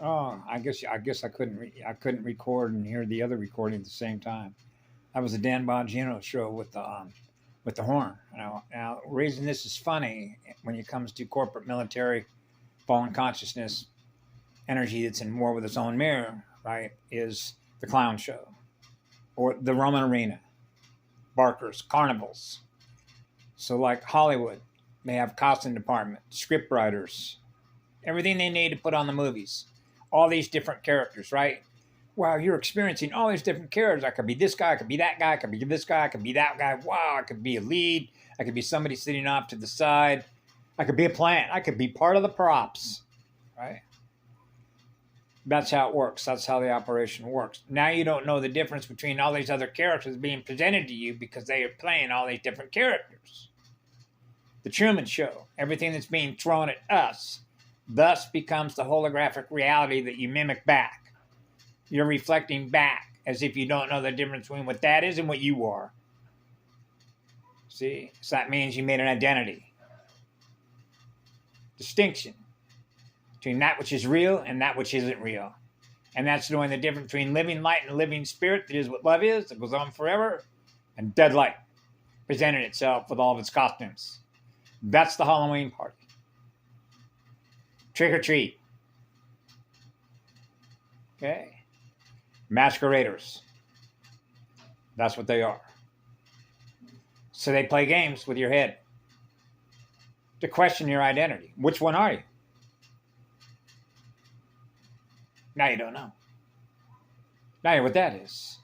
Oh, I guess I couldn't record and hear the other recording at the same time. That was the Dan Bongino show with the horn. Now, the reason this is funny when it comes to corporate military, fallen consciousness, energy that's in war with its own mirror, right, is the clown show or the Roman arena, barkers, carnivals. So, like Hollywood, they have costume department, script writers, everything they need to put on the movies. All these different characters, right? Wow, you're experiencing all these different characters. I could be this guy, I could be that guy, I could be this guy, I could be that guy. Wow, I could be a lead, I could be somebody sitting off to the side, I could be a plant, I could be part of the props, right? That's how it works. That's how the operation works. Now you don't know the difference between all these other characters being presented to you because they are playing all these different characters. The Truman Show, everything that's being thrown at us, thus becomes the holographic reality that you mimic back. You're reflecting back as if you don't know the difference between what that is and what you are. See? So that means you made an identity. Distinction between that which is real and that which isn't real. And that's knowing the difference between living light and living spirit, that is what love is, that goes on forever, and dead light, presenting itself with all of its costumes. That's the Halloween party. Trick or treat. Okay. Masqueraders. That's what they are. So they play games with your head to question your identity. Which one are you? Now you don't know. Now you know what that is.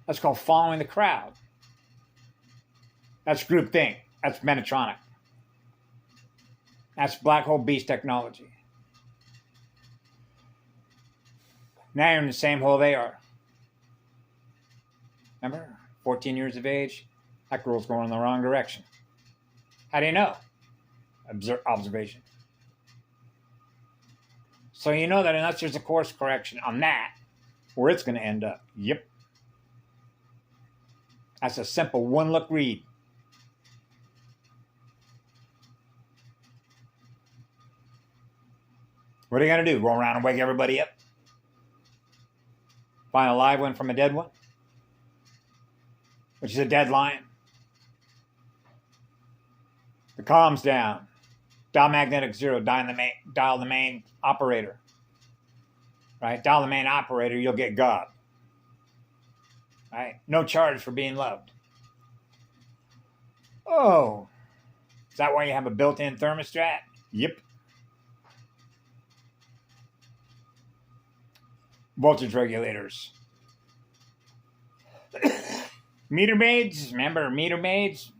That's called following the crowd. That's groupthink. That's Metatronic. That's black hole beast technology. Now you're in the same hole they are. Remember? 14 years of age. That girl's going in the wrong direction. How do you know? Observation. So you know that unless there's a course correction on that, where it's going to end up. Yep. That's a simple one-look read. What are you going to do? Go around and wake everybody up? Find a live one from a dead one? Which is a dead lion? The calm's down. Dial magnetic 0. Dial the main operator. Right? Dial the main operator, you'll get God. Right? No charge for being loved. Oh. Is that why you have a built-in thermostat? Yep. Voltage regulators. Meter maids. Remember meter maids?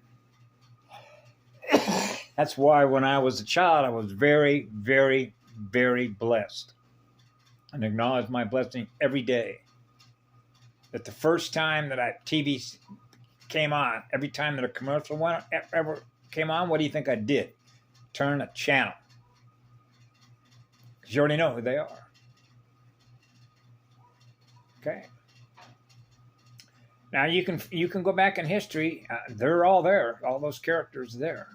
That's why when I was a child, I was very, very, very blessed. And acknowledge my blessing every day. That the first time that TV came on, every time that a commercial ever came on, what do you think I did? Turn a channel. Because you already know who they are. Okay. Now you can go back in history. They're all there. All those characters there.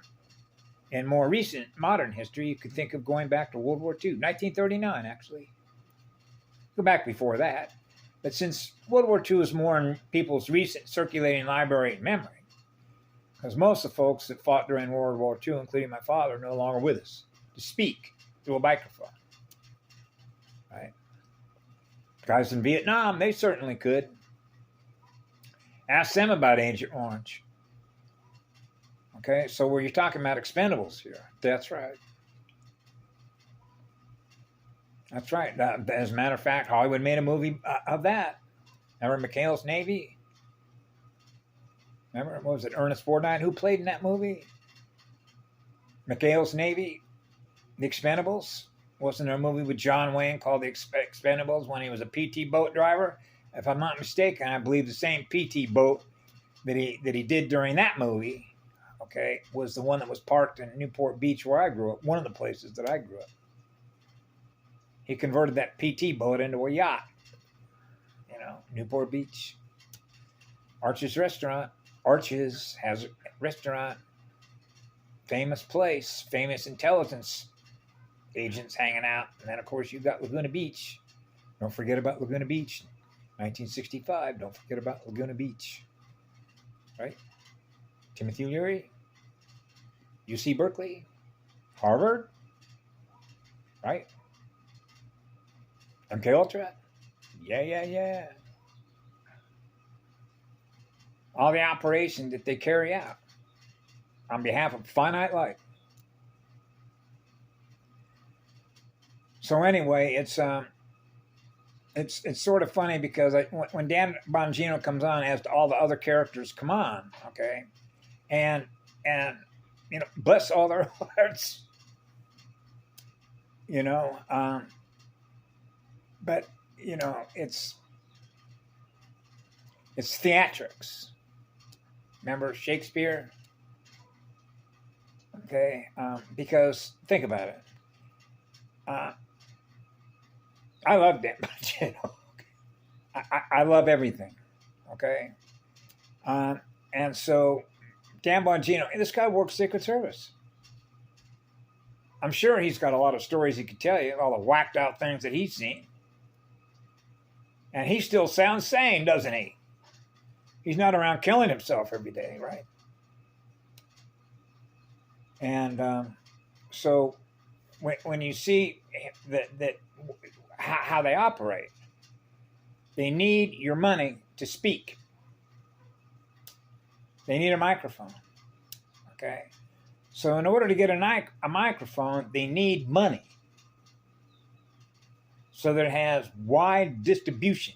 In more recent modern history, you could think of going back to World War II, 1939 actually. Go back before that. But since World War II is more in people's recent circulating library and memory, because most of the folks that fought during World War II, including my father, are no longer with us to speak through a microphone. Right? Guys in Vietnam, they certainly could. Ask them about Agent Orange. Okay, so were you talking about expendables here? That's right. That's right. As a matter of fact, Hollywood made a movie of that. Remember McHale's Navy? Remember, what was it, Ernest Borgnine? Who played in that movie? McHale's Navy? The Expendables? Wasn't there a movie with John Wayne called The Expendables when he was a PT boat driver? If I'm not mistaken, I believe the same PT boat that he did during that movie, okay, was the one that was parked in Newport Beach where I grew up, one of the places that I grew up. He converted that PT boat into a yacht. You know, Newport Beach. Arches Restaurant. Arches has a restaurant. Famous place. Famous intelligence agents hanging out. And then, of course, you've got Laguna Beach. Don't forget about Laguna Beach. 1965, don't forget about Laguna Beach. Right? Timothy Leary, UC Berkeley, Harvard, right? MK Ultra, yeah. All the operations that they carry out on behalf of finite life. So anyway, it's sort of funny because when Dan Bongino comes on, as all the other characters come on, okay, and bless all their hearts, but it's theatrics. Remember Shakespeare, okay? Because think about it. I love Dan Bongino. I love everything, okay? And so Dan Bongino, this guy works Secret Service. I'm sure he's got a lot of stories he could tell you, all the whacked out things that he's seen. And he still sounds sane, doesn't he? He's not around killing himself every day, right? And so when you see that how they operate, they need your money to speak. They need a microphone, okay? So in order to get a microphone, they need money so that it has wide distribution.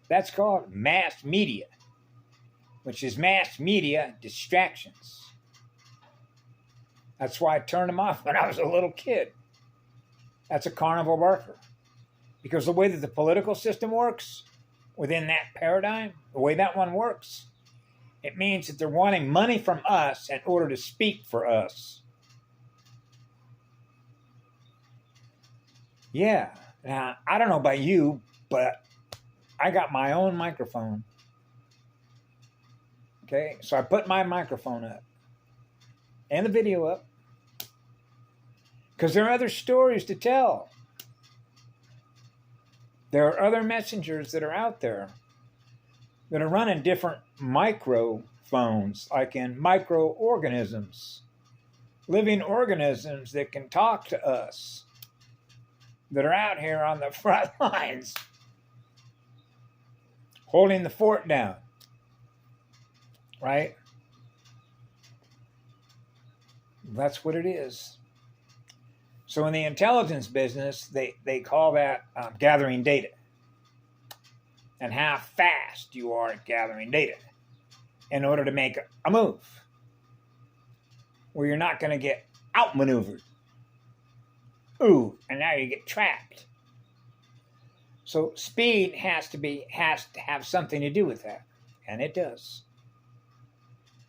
That's called mass media, which is mass media distractions. That's why I turned them off when I was a little kid. That's a carnival barker. Because the way that the political system works within that paradigm, the way that one works, it means that they're wanting money from us in order to speak for us. Yeah. Now, I don't know about you, but I got my own microphone. Okay? So I put my microphone up and the video up because there are other stories to tell. There are other messengers that are out there that are running different microphones, like in microorganisms, living organisms that can talk to us, that are out here on the front lines, holding the fort down, right? That's what it is. So in the intelligence business, they call that gathering data, and how fast you are at gathering data in order to make a move where you're not going to get outmaneuvered. Ooh, and now you get trapped. So speed has to have something to do with that, and it does.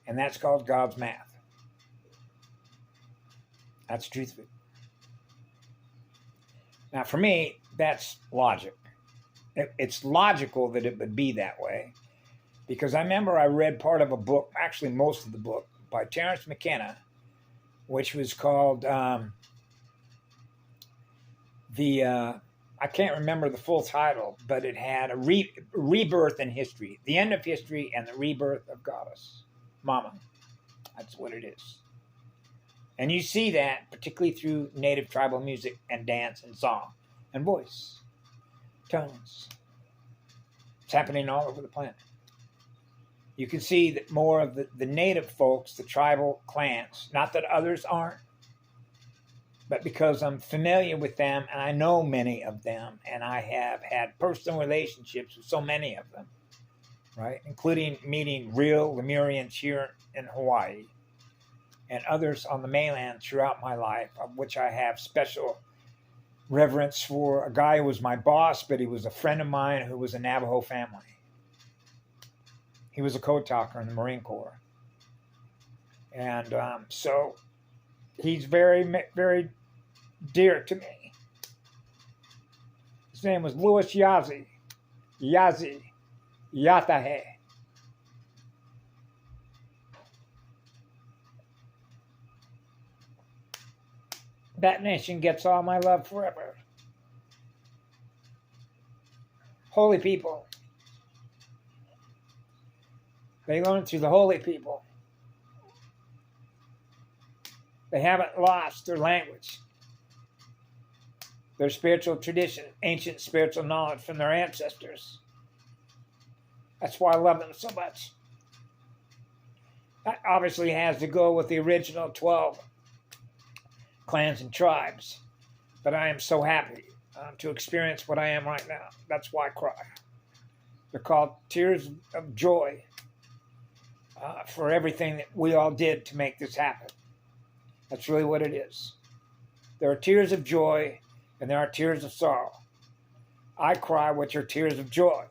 And that's called God's math. That's the truth of it. Now, for me, that's logic. It's logical that it would be that way, because I remember I read part of a book, actually most of the book, by Terence McKenna, which was called I can't remember the full title, but it had a rebirth in history, the end of history and the rebirth of Goddess, Mama. That's what it is. And you see that particularly through native tribal music and dance and song and voice, tones. It's happening all over the planet. You can see that more of the native folks, the tribal clans, not that others aren't, but because I'm familiar with them and I know many of them, and I have had personal relationships with so many of them, right? Including meeting real Lemurians here in Hawaii and others on the mainland throughout my life, of which I have special reverence for. A guy who was my boss, but he was a friend of mine who was a Navajo family. He was a code talker in the Marine Corps. And so he's very, very dear to me. His name was Louis Yazi Yatahe. That nation gets all my love forever. Holy people. They learn through the holy people. They haven't lost their language, their spiritual tradition, ancient spiritual knowledge from their ancestors. That's why I love them so much. That obviously has to go with the original 12 clans and tribes. But I am so happy to experience what I am right now. That's why I cry. They're called tears of joy for everything that we all did to make this happen. That's really what it is. There are tears of joy and there are tears of sorrow. I cry with your tears of joy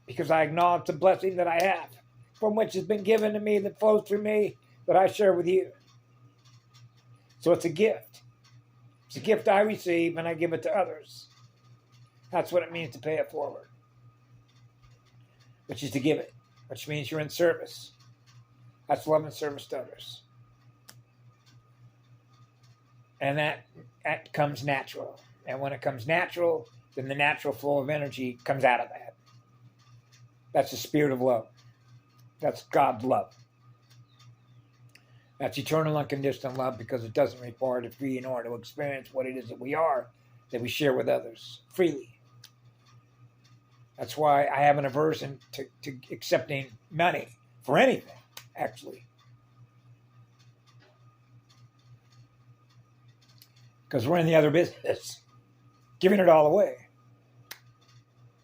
because I acknowledge the blessing that I have, from which has been given to me, that flows through me, that I share with you. So it's a gift. It's a gift I receive and I give it to others. That's what it means to pay it forward, which is to give it, which means you're in service. That's love and service to others. And that comes natural. And when it comes natural, then the natural flow of energy comes out of that. That's the spirit of love. That's God's love. That's eternal unconditional love, because it doesn't require to free in order to experience what it is that we are, that we share with others freely. That's why I have an aversion to accepting money for anything, actually. Because we're in the other business, giving it all away.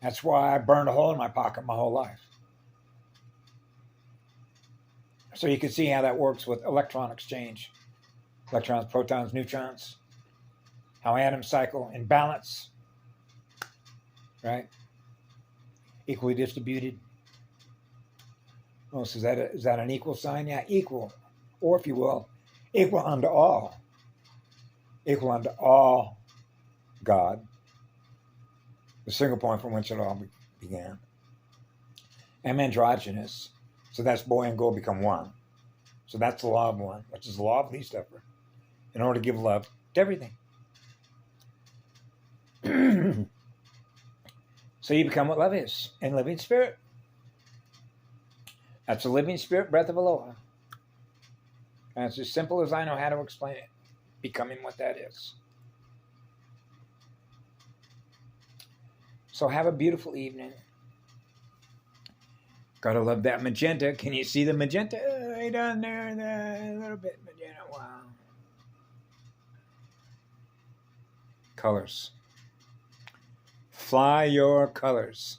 That's why I burned a hole in my pocket my whole life. So you can see how that works with electron exchange. Electrons, protons, neutrons. How atoms cycle in balance. Right? Equally distributed. Oh, so is that an equal sign? Yeah, equal. Or if you will, equal unto all. Equal unto all God. The single point from which it all began. And androgynous. So that's boy and girl become one. So that's the law of one, which is the law of least effort, in order to give love to everything. So you become what love is, and living spirit. That's a living spirit breath of aloha. And it's as simple as I know how to explain it. Becoming what that is. So have a beautiful evening. Gotta love that magenta. Can you see the magenta right on there? A little bit magenta. Wow. Colors. Fly your colors.